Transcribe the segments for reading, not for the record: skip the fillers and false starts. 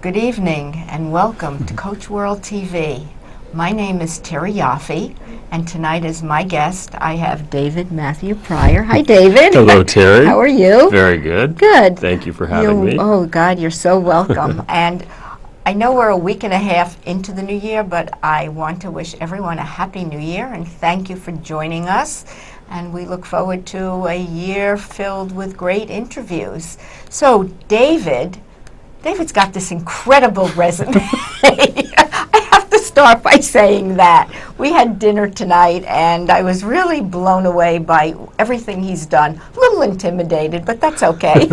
Good evening and welcome to Coach World TV. My name is Terry Yoffe, and tonight as my guest I have David Matthew Pryor. Hi, David. Hello, Terry. How are you? Very good. Good. Thank you for having me. Oh, God, you're so welcome. And I know we're a week and a half into the new year, but I want to wish everyone a happy new year and thank you for joining us. And we look forward to a year filled with great interviews. So, David's got this incredible resume. I have to start by saying that. We had dinner tonight, and I was really blown away by everything he's done. A little intimidated, but that's okay.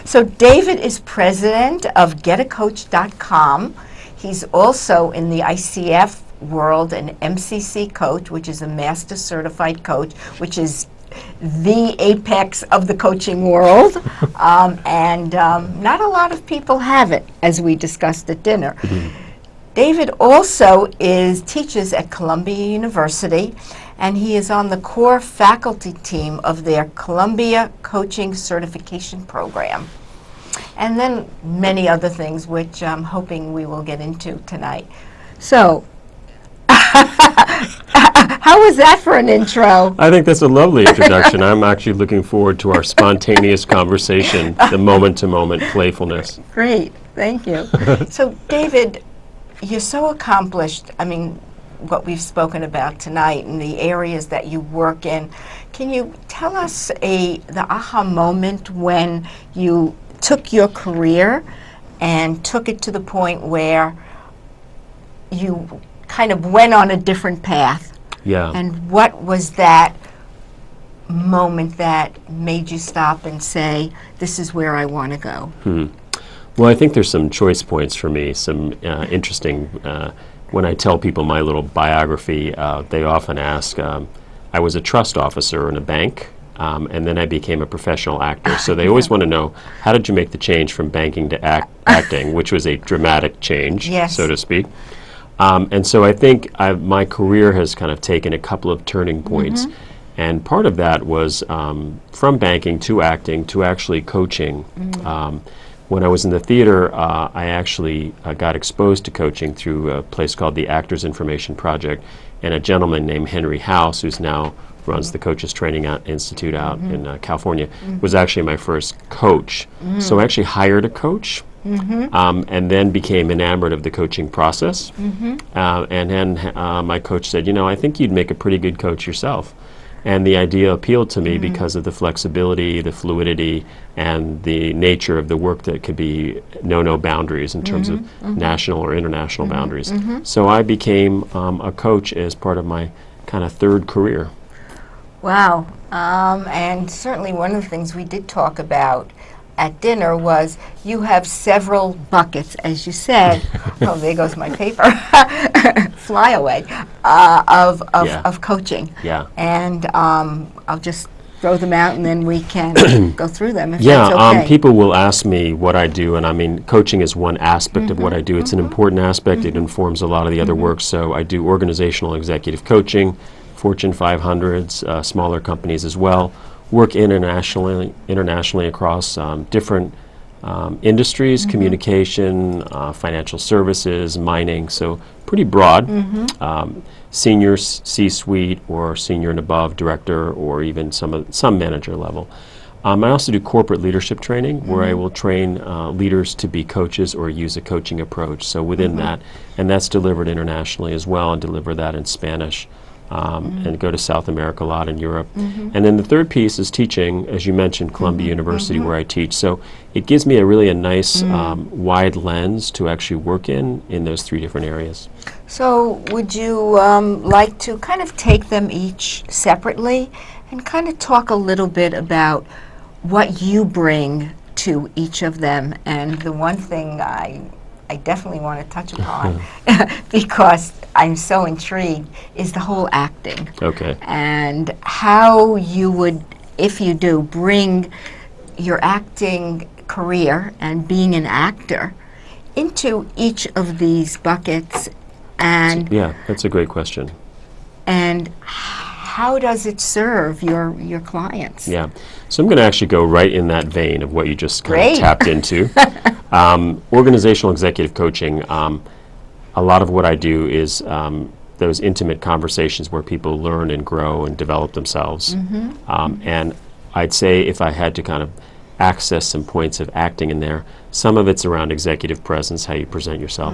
So David is president of getacoach.com. He's also in the ICF world an MCC coach, which is a Master Certified Coach, which is the apex of the coaching world, and not a lot of people have it, as we discussed at dinner. David also teaches at Columbia University, and he is on the core faculty team of their Columbia Coaching Certification Program. And then many other things, which I'm hoping we will get into tonight. So, how was that for an intro? I think that's a lovely introduction. I'm actually looking forward to our spontaneous conversation, the moment-to-moment playfulness. Great, thank you. So, David, you're so accomplished. I mean, what we've spoken about tonight and the areas that you work in. Can you tell us the aha moment when you took your career and took it to the point where you kind of went on a different path? Yeah. And what was that moment that made you stop and say, this is where I want to go? Well, I think there's some choice points for me, some interesting, when I tell people my little biography, they often ask, I was a trust officer in a bank, and then I became a professional actor. So they always want to know, how did you make the change from banking to acting, which was a dramatic change, Yes. so to speak. And so I think my career has kind of taken a couple of turning points. And part of that was from banking to acting to actually coaching. When I was in the theater, I actually got exposed to coaching through a place called the Actors Information Project, and a gentleman named Henry House, who's now runs the Coaches Training Institute out in California, was actually my first coach. So I actually hired a coach. And then became enamored of the coaching process. And then my coach said, you know, I think you'd make a pretty good coach yourself. And the idea appealed to me because of the flexibility, the fluidity, and the nature of the work that could be no boundaries in terms of national or international boundaries. So I became a coach as part of my kind of third career. Wow. And certainly one of the things we did talk about at dinner was you have several buckets, as you said. Oh, there goes my paper. Fly away of coaching. Yeah. And I'll just throw them out, and then we can go through them if that's okay. People will ask me what I do, and I mean, coaching is one aspect of what I do. It's an important aspect. It informs a lot of the other work. So I do organizational executive coaching, Fortune 500s, smaller companies as well. Work internationally across different industries, communication, financial services, mining, so pretty broad. Senior C-suite or senior and above director, or even some manager level. I also do corporate leadership training, where I will train leaders to be coaches or use a coaching approach. So within that, and that's delivered internationally as well, and deliver that in Spanish. And go to South America a lot, in Europe. And then the third piece is teaching, as you mentioned, Columbia University, where I teach. So it gives me a nice wide lens to actually work in those three different areas. So would you like to kind of take them each separately and kind of talk a little bit about what you bring to each of them? And the one thing I definitely want to touch upon, because I'm so intrigued, is the whole acting. Okay. And how you would, if you do, bring your acting career and being an actor into each of these buckets. And yeah, that's a great question. And how does it serve your clients? Yeah. So I'm going to actually go right in that vein of what you just kind Great. of tapped into. Organizational executive coaching, a lot of what I do is those intimate conversations where people learn and grow and develop themselves. And I'd say if I had to kind of access some points of acting in there, some of it's around executive presence, how you present yourself.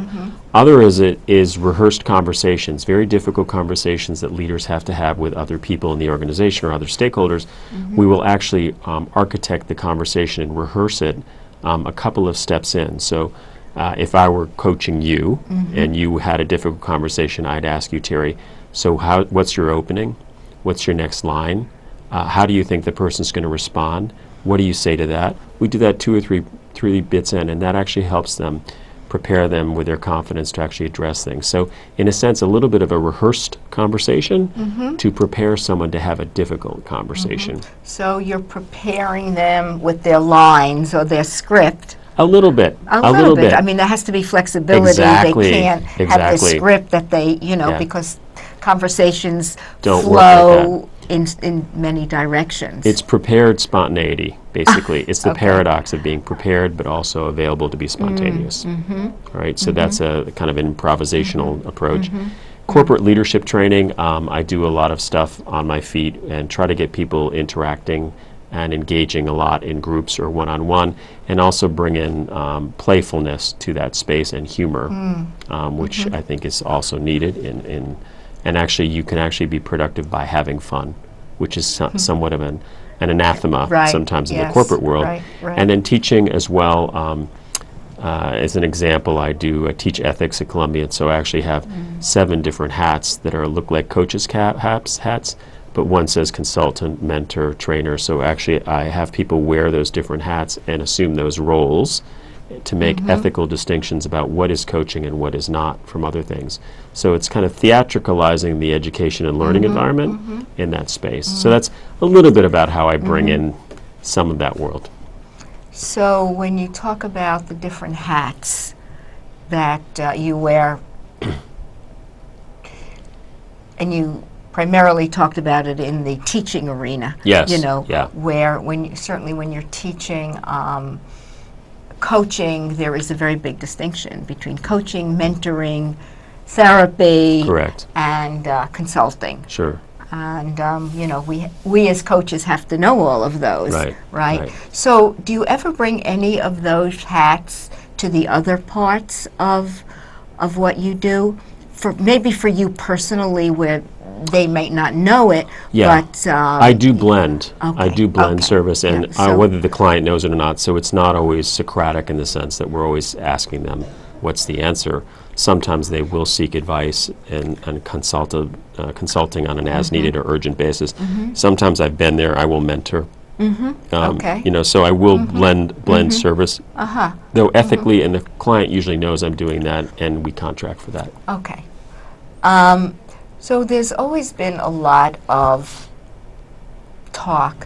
Other is rehearsed conversations, very difficult conversations that leaders have to have with other people in the organization or other stakeholders. We will actually architect the conversation and rehearse it a couple of steps in. So if I were coaching you and you had a difficult conversation, I'd ask you, Terry, so what's your opening? What's your next line? How do you think the person's going to respond? What do you say to that? We do that 2 or 3 bits in, and that actually helps them prepare them with their confidence to actually address things. So in a sense, a little bit of a rehearsed conversation to prepare someone to have a difficult conversation. So you're preparing them with their lines or their script. A little bit. A little bit. I mean, there has to be flexibility. Exactly. They can't have the script that they, because conversations Don't flow in many directions. It's prepared spontaneity, basically. It's the paradox of being prepared but also available to be spontaneous. All right, so that's a kind of an improvisational approach. Corporate leadership training, I do a lot of stuff on my feet and try to get people interacting and engaging a lot in groups or one-on-one, and also bring in playfulness to that space and humor, which I think is also needed and actually you can actually be productive by having fun, which is somewhat of an anathema sometimes in the corporate world. And then teaching as well. As an example, I teach ethics at Columbia, so I actually have 7 different hats that look like coaches' hats, but one says consultant, mentor, trainer. So actually I have people wear those different hats and assume those roles to make ethical distinctions about what is coaching and what is not from other things. So it's kind of theatricalizing the education and learning environment in that space. So that's a little bit about how I bring in some of that world. So when you talk about the different hats that you wear, and you primarily talked about it in the teaching arena, where certainly when you're teaching coaching, there is a very big distinction between coaching, mentoring, therapy, and consulting. Sure. And we as coaches have to know all of those, right? So do you ever bring any of those hats to the other parts of what you do? Maybe for you personally, where they might not know it, but I do blend. I do blend service, and whether the client knows it or not. So it's not always Socratic in the sense that we're always asking them what's the answer. Sometimes they will seek advice and consulting on an as-needed or urgent basis. Sometimes I've been there. I will mentor. So I will blend service, though ethically, and the client usually knows I'm doing that, and we contract for that. Okay. So there's always been a lot of talk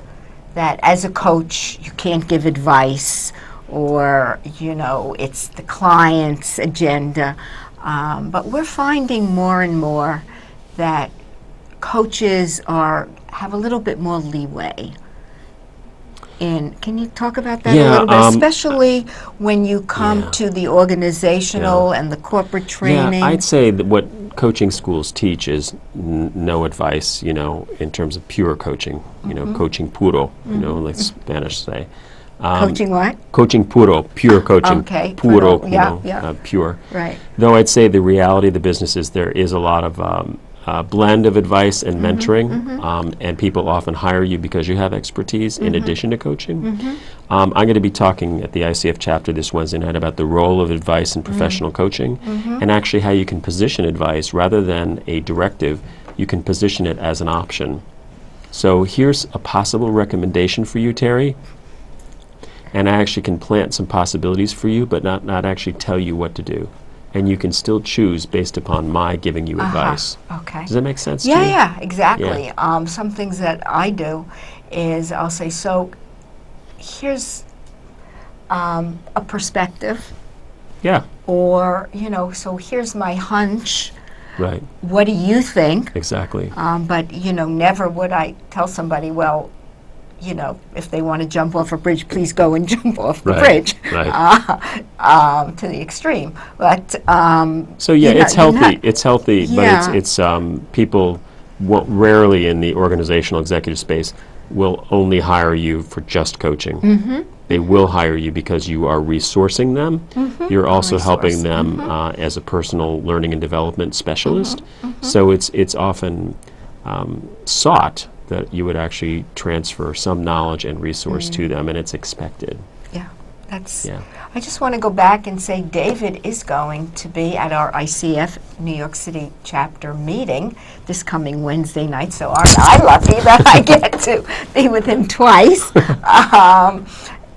that as a coach you can't give advice, or it's the client's agenda. But we're finding more and more that coaches have a little bit more leeway. And can you talk about that a little bit, especially when you come to the organizational and the corporate training? Yeah, I'd say that what coaching schools teach is no advice, in terms of pure coaching, coaching puro, like Spanish say. Coaching what? Coaching puro, pure coaching. Okay. Puro, pure. Right. Though I'd say the reality of the business is there is a lot of blend of advice and mentoring, and people often hire you because you have expertise in addition to coaching. I'm going to be talking at the ICF chapter this Wednesday night about the role of advice in professional coaching, and actually how you can position advice rather than a directive. You can position it as an option. So here's a possible recommendation for you, Terry, and I actually can plant some possibilities for you, but not actually tell you what to do. And you can still choose based upon my giving you advice. Okay. Does that make sense to you? Yeah, exactly. Some things that I do is I'll say, so here's a perspective. Yeah. Or, so here's my hunch. Right. What do you think? Exactly. But, never would I tell somebody, well, if they want to jump off a bridge, please go and jump off the bridge. Right. To the extreme. But so yeah, it's healthy. not, it's healthy, yeah. but it's people rarely in the organizational executive space will only hire you for just coaching. Mm-hmm. They will hire you because you are resourcing them. Mm-hmm. You're also helping Resource. them Mm-hmm. As a personal learning and development specialist. Mm-hmm. Mm-hmm. So it's often sought that you would actually transfer some knowledge and resource to them, and it's expected. Yeah, that's. Yeah. I just want to go back and say David is going to be at our ICF New York City chapter meeting this coming Wednesday night, so aren't I lucky that I get to be with him twice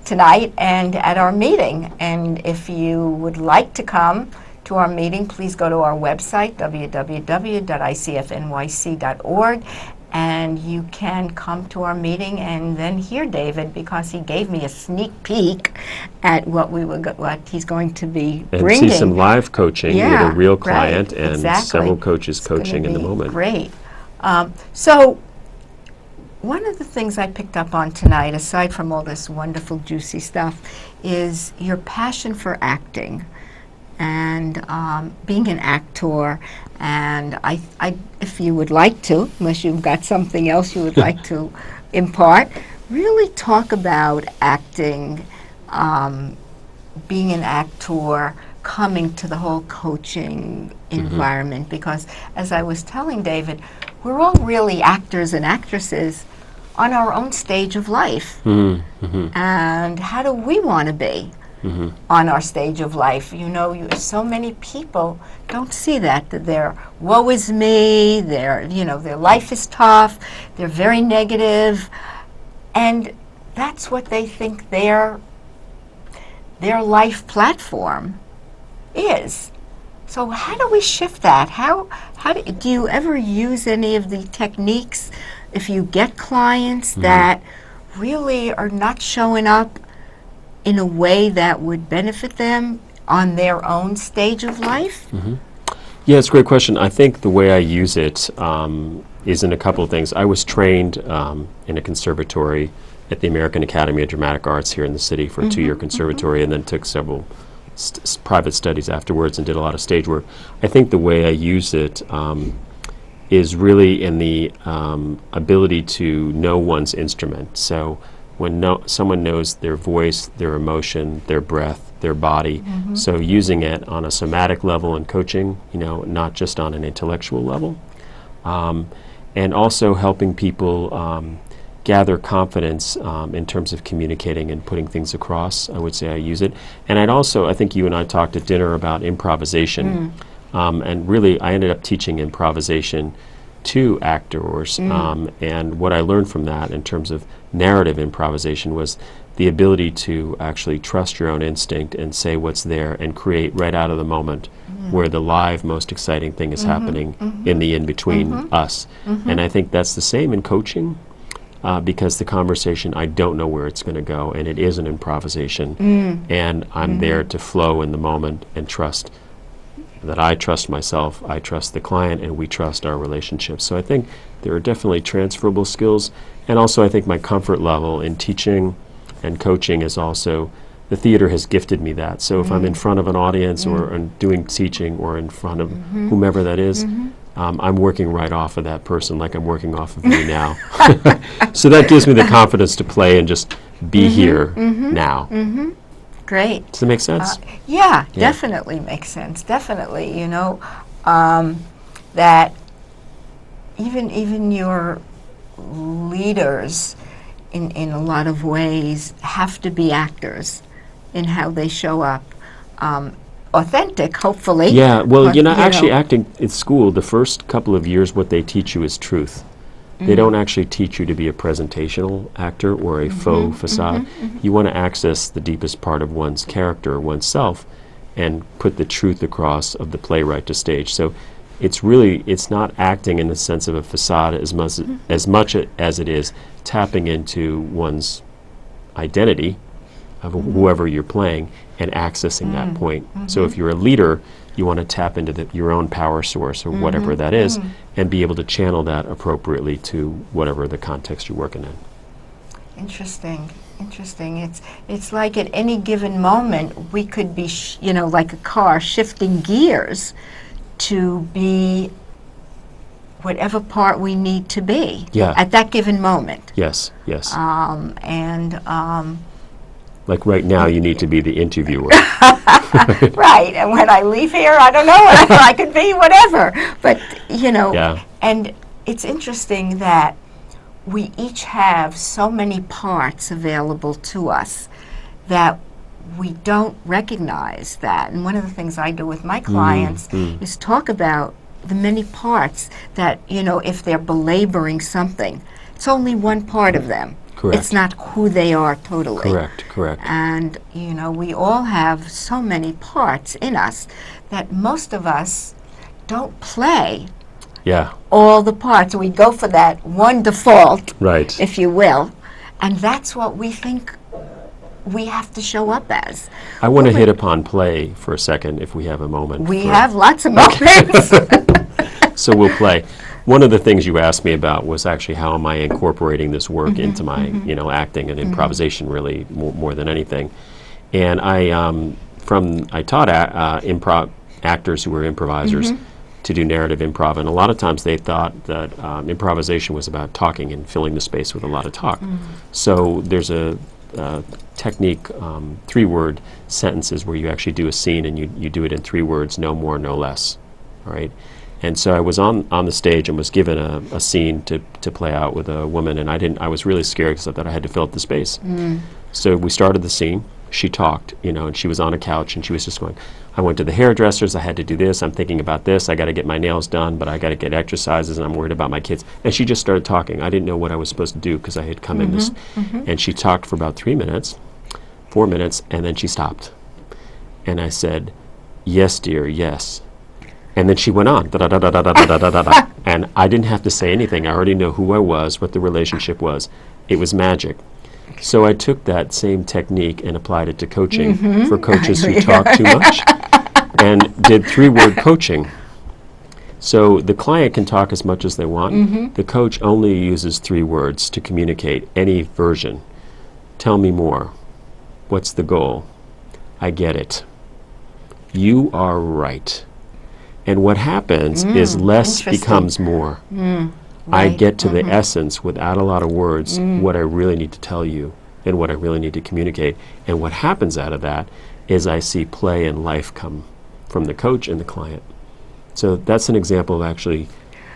tonight and at our meeting. And if you would like to come to our meeting, please go to our website, www.icfnyc.org, and you can come to our meeting and then hear David, because he gave me a sneak peek at what he's going to be And bringing. see some live coaching with a real client and exactly. several coaches It's coaching in the gonna be moment. Great. So one of the things I picked up on tonight, aside from all this wonderful, juicy stuff, is your passion for acting and being an actor. And I, if you would like to, unless you've got something else you would like to impart, really talk about acting, being an actor, coming to the whole coaching environment. Because as I was telling David, we're all really actors and actresses on our own stage of life. And how do we want to be on our stage of life? So many people don't see that they're, woe is me, their life is tough, they're very negative, and that's what they think their life platform is. So how do we shift that? How do you ever use any of the techniques if you get clients that really are not showing up in a way that would benefit them on their own stage of life? Yeah, it's a great question. I think the way I use it is in a couple of things. I was trained in a conservatory at the American Academy of Dramatic Arts here in the city for a 2-year conservatory, and then took several private studies afterwards and did a lot of stage work. I think the way I use it is really in the ability to know one's instrument. So when someone knows their voice, their emotion, their breath, their body, so using it on a somatic level in coaching, not just on an intellectual level, and also helping people gather confidence in terms of communicating and putting things across. I would say I use it. And I think you and I talked at dinner about improvisation. And really, I ended up teaching improvisation to actors. And what I learned from that in terms of narrative improvisation was the ability to actually trust your own instinct and say what's there and create right out of the moment where the live, most exciting thing is happening in the in-between us. And I think that's the same in coaching. Because the conversation, I don't know where it's going to go, and it is an improvisation, and I'm there to flow in the moment and trust that I trust myself, I trust the client, and we trust our relationship. So I think there are definitely transferable skills, and also I think my comfort level in teaching and coaching is also, the theater has gifted me that. So if I'm in front of an audience or doing teaching or in front of whomever that is, I'm working right off of that person like I'm working off of you now. So that gives me the confidence to play and just be here now. Great. Does that make sense? Yeah, definitely makes sense. Definitely, that even your leaders in a lot of ways have to be actors in how they show up. Authentic, hopefully. Yeah, well, but, actually acting at school, the first couple of years, what they teach you is truth. They don't actually teach you to be a presentational actor or a faux facade. You want to access the deepest part of one's character, one's self, and put the truth across of the playwright to stage. So it's not acting in the sense of a facade as much as it is tapping into one's identity of whoever you're playing and accessing that point. So if you're a leader, you want to tap into your own power source or whatever that is, and be able to channel that appropriately to whatever the context you're working in. Interesting. It's like at any given moment we could be, like a car shifting gears to be whatever part we need to be at that given moment. Yes. Like right now, you need to be the interviewer. Right, and when I leave here, I don't know, I could be whatever. But, and it's interesting that we each have so many parts available to us that we don't recognize that. And one of the things I do with my clients is talk about the many parts that, if they're belaboring something, it's only one part of them. Correct. It's not who they are totally. Correct. And, we all have so many parts in us that most of us don't play all the parts. We go for that one default, if you will, and that's what we think we have to show up as. I want to hit upon play for a second, if we have a moment. We have lots of moments. So we'll play. One of the things you asked me about was actually how am I incorporating this work into my, acting and improvisation, really more than anything. And I taught improv actors who were improvisers to do narrative improv, and a lot of times they thought that improvisation was about talking and filling the space with a lot of talk. So there's a technique, 3-word sentences where you actually do a scene and you do it in 3 words, no more, no less. All right. And so I was on the stage and was given a scene to play out with a woman, and I was really scared because I thought I had to fill up the space. So we started the scene. She talked, and she was on a couch, and she was just going, I went to the hairdressers, I had to do this, I'm thinking about this, I got to get my nails done, but I got to get exercises, and I'm worried about my kids. And she just started talking. I didn't know what I was supposed to do because I had come in this. And she talked for about 3 minutes, 4 minutes, and then she stopped. And I said, yes, dear, yes. And then she went on, da-da-da-da-da-da-da-da-da. And I didn't have to say anything. I already know who I was, what the relationship was. It was magic. So I took that same technique and applied it to coaching for coaches who talk too much, and did 3-word coaching. So the client can talk as much as they want. The coach only uses 3 words to communicate any version. Tell me more. What's the goal? I get it. You are right. And what happens is less becomes more. I get to the essence without a lot of words, what I really need to tell you and what I really need to communicate. And what happens out of that is I see play and life come from the coach and the client. So that's an example of actually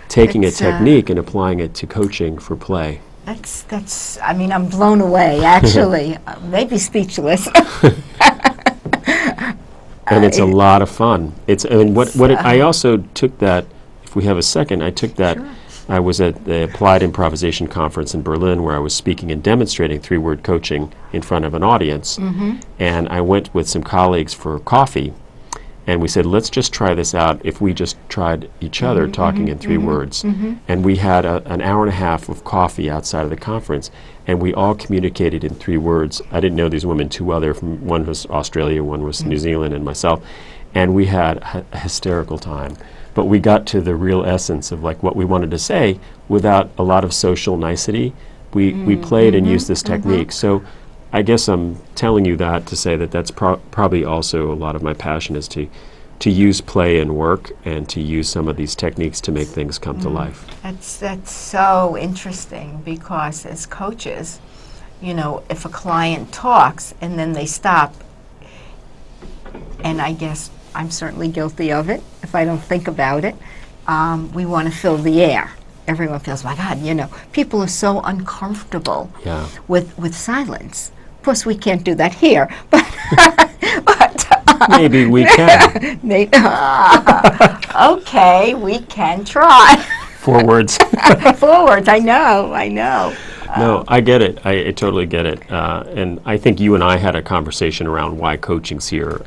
taking a technique and applying it to coaching for play. I'm blown away, actually. Maybe speechless. And it's a lot of fun. I also took that, if we have a second, I took that. Sure. I was at the Applied Improvisation Conference in Berlin where I was speaking and demonstrating 3-word coaching in front of an audience. And I went with some colleagues for coffee, and we said, let's just try this out if we just tried each other talking in 3 words. And we had an hour and a half of coffee outside of the conference, and we all communicated in 3 words. I didn't know these women too well. One was Australia, one was New Zealand, and myself. And we had a hysterical time. But we got to the real essence of like what we wanted to say without a lot of social nicety. We played and used this technique. So I guess I'm telling you that to say that that's probably also a lot of my passion is to use play and work and to use some of these techniques to make things come to life. That's so interesting because as coaches, if a client talks and then they stop, and I guess I'm certainly guilty of it if I don't think about it, we want to fill the air. Everyone feels, my God, people are so uncomfortable with silence. Of course, we can't do that here, but maybe we can. Okay, we can try. 4 words. 4 words, I know. No, I get it. I totally get it. And I think you and I had a conversation around why coaching's here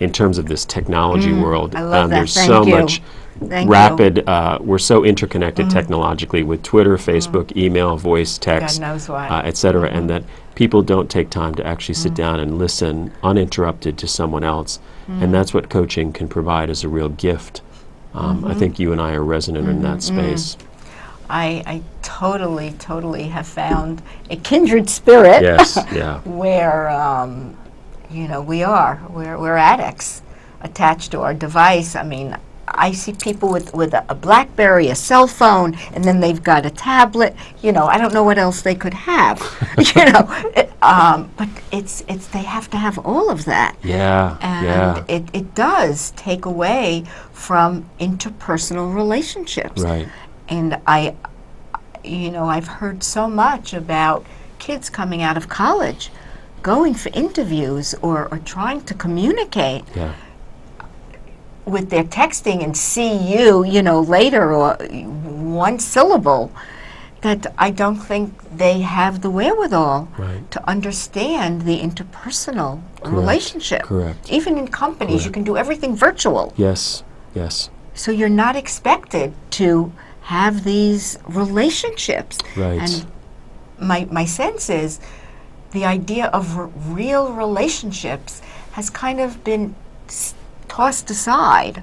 in terms of this technology world. I love that. There's Thank so you. much Thank you. rapid, we're so interconnected technologically with Twitter, Facebook, email, voice, text, God knows what. et cetera, and that people don't take time to actually sit down and listen uninterrupted to someone else. And that's what coaching can provide as a real gift. I think you and I are resonant in that space. I totally have found a kindred spirit. Yes, yeah. Where we're addicts attached to our device. I mean, I see people with a BlackBerry, a cell phone, and then they've got a tablet. I don't know what else they could have. But it's they have to have all of that. Yeah, And it does take away from interpersonal relationships. Right. And I've heard so much about kids coming out of college, going for interviews or trying to communicate Yeah. with their texting and see you, later, or one syllable, that I don't think they have the wherewithal Right. to understand the interpersonal relationship. Correct. Even in companies, you can do everything virtual. Yes, yes. So you're not expected to have these relationships. Right. And my sense is the idea of real relationships has kind of been tossed aside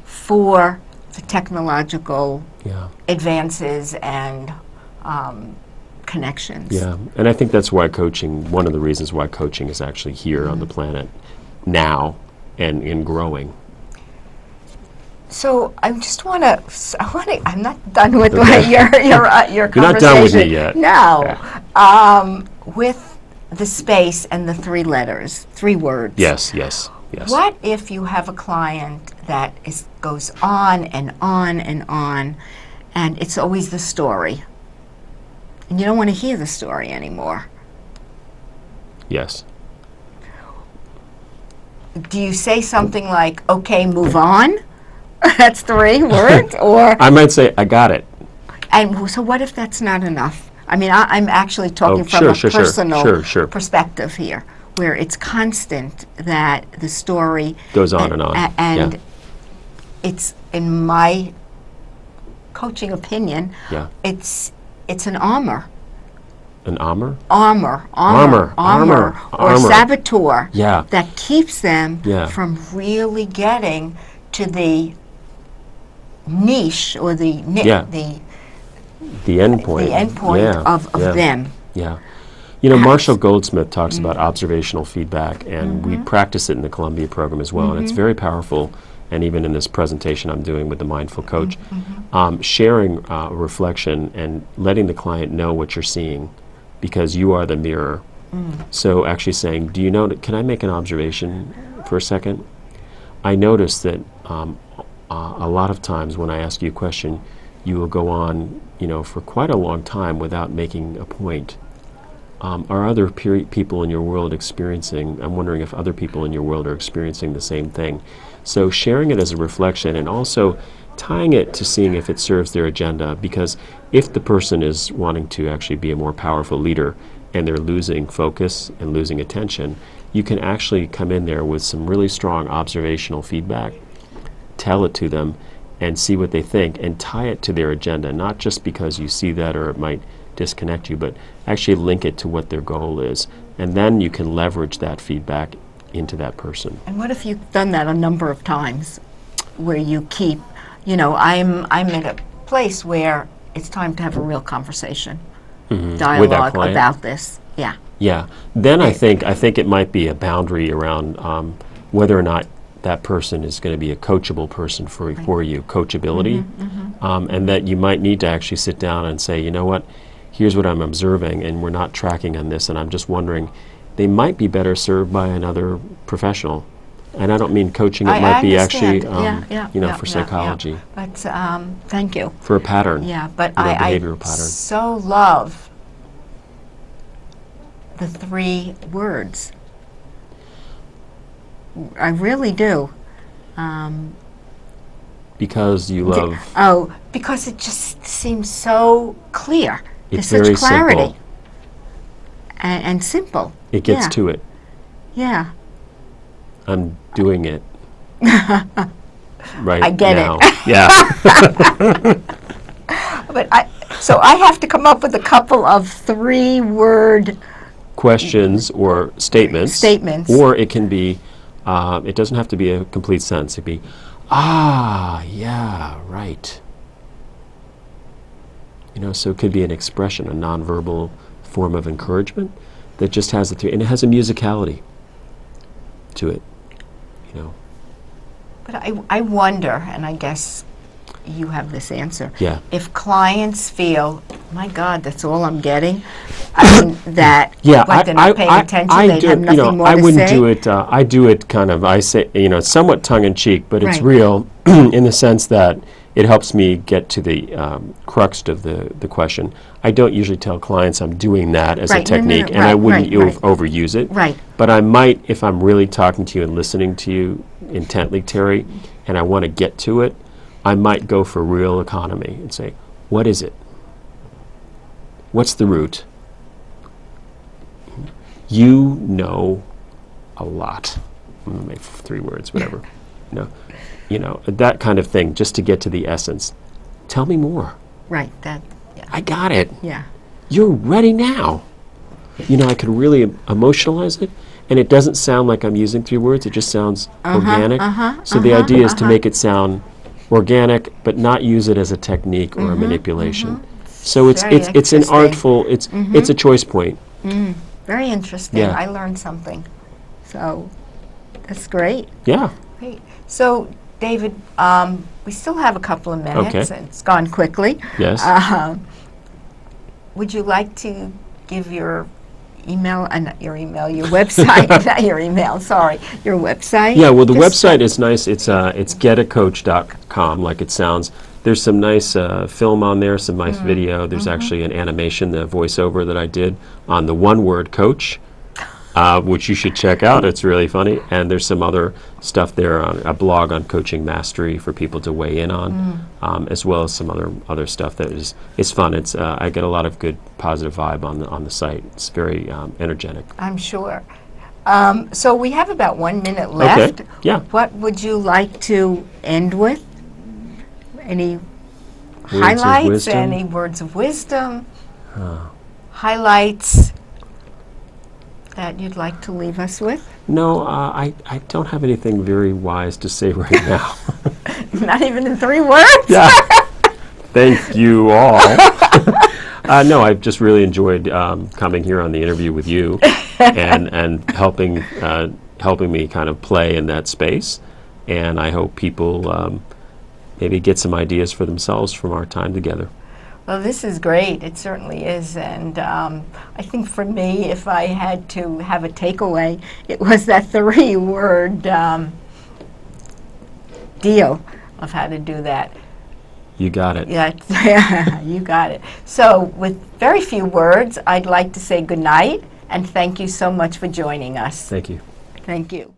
for the technological Yeah. advances and connections. Yeah, and I think that's why coaching, one of the reasons why coaching is actually here on the planet now and in growing. So I just want to. I'm not done with your conversation. You're not done with me yet. No. Yeah. With the space and the 3 letters, 3 words. Yes, yes, yes. What if you have a client that goes on and on and on, and it's always the story, and you don't want to hear the story anymore? Yes. Do you say something like, "Okay, move on"? That's 3 words, or I might say, I got it. and so what if that's not enough? I mean, I'm actually talking from sure, a sure, personal sure. perspective here, where it's constant that the story Goes on and on. and Yeah. it's, in my coaching opinion, Yeah. it's an armor, An armor? or Armor. saboteur Yeah. that keeps them Yeah. from really getting to the niche or the Yeah. The end point. the end point Yeah, of yeah. them. Yeah. Marshall Goldsmith talks about observational feedback, and we practice it in the Columbia program as well, and it's very powerful. And even in this presentation I'm doing with the Mindful Coach, sharing reflection and letting the client know what you're seeing, because you are the mirror. So actually saying, do you know, can I make an observation for a second? I notice that a lot of times when I ask you a question, you will go on, for quite a long time without making a point. Are other people in your world experiencing, I'm wondering if other people in your world are experiencing the same thing. So sharing it as a reflection and also tying it to seeing if it serves their agenda, because if the person is wanting to actually be a more powerful leader and they're losing focus and losing attention, you can actually come in there with some really strong observational feedback, tell it to them, and see what they think, and tie it to their agenda, not just because you see that or it might disconnect you, but actually link it to what their goal is. And then you can leverage that feedback into that person. And what if you've done that a number of times, where you keep, I'm in a place where it's time to have a real conversation, dialogue about this. Yeah. Yeah. Then I think it might be a boundary around whether or not that person is going to be a coachable person for you, coachability, and that you might need to actually sit down and say, you know what, here's what I'm observing, and we're not tracking on this, and I'm just wondering, they might be better served by another professional. And I don't mean coaching, it might be actually, for psychology. Yeah. But thank you. For a pattern. Yeah, but behavioral pattern. So love the 3 words. I really do. Because you love... Because it just seems so clear. It's There's very such clarity. simple. And simple. It gets to it. Yeah. I'm doing it. right I get now. it. Yeah. But so I have to come up with a couple of 3-word Questions or statements. Statements. Or it can be, it doesn't have to be a complete sentence. It could be, ah, yeah, right. You know, so it could be an expression, a nonverbal form of encouragement that just has the 3, and it has a musicality to it, you know. But I wonder, and I guess you have this answer. Yeah. If clients feel, my God, that's all I'm getting, I mean, that, Yeah, like they're not paying attention, they have nothing more I to wouldn't say. do it, I do it kind of, I say, you know, somewhat tongue-in-cheek, but it's Right. real in the sense that it helps me get to the crux of the question. I don't usually tell clients I'm doing that as a Right, no, no, no, technique, and I right, wouldn't right, right. overuse it. Right. But I might, if I'm really talking to you and listening to you intently, Terry, and I want to get to it, I might go for real economy and say, what is it? What's the root? You know a lot. I'm going to make 3 words, whatever. You know, that kind of thing, just to get to the essence. Tell me more. Right, that, yeah. I got it. Yeah. You're ready now. You know, I could really emotionalize it, and it doesn't sound like I'm using 3 words. It just sounds organic. So the idea is to make it sound organic, but not use it as a technique or a manipulation. So it's Very an interesting. artful. It's a choice point. Very interesting. Yeah. I learned something. So that's great. Yeah. Great. So, David, we still have a couple of minutes. Okay. And it's gone quickly. Yes. Would you like to give your email, not your email, your website, not your email, sorry, your website? Yeah, well, the Just- website is nice. It's getacoach.com, like it sounds. There's some nice film on there, some nice video. There's actually an animation, the voiceover that I did on the one-word coach, which you should check out. It's really funny. And there's some other stuff there on a blog on coaching mastery for people to weigh in on, as well as some other stuff that is fun. It's I get a lot of good positive vibe on the site. It's very energetic. I'm sure. So we have about 1 minute left. Okay. Yeah. What would you like to end with? Any of highlights? wisdom? Any words of wisdom? Highlights that you'd like to leave us with? No, I don't have anything very wise to say right now. Not even in 3 words? Yeah. Thank you all. No, I've just really enjoyed coming here on the interview with you and helping me kind of play in that space. And I hope people maybe get some ideas for themselves from our time together. Well, this is great. It certainly is. And I think for me, if I had to have a takeaway, it was that 3-word deal of how to do that. You got it. Yeah, you got it. So with very few words, I'd like to say good night and thank you so much for joining us. Thank you. Thank you.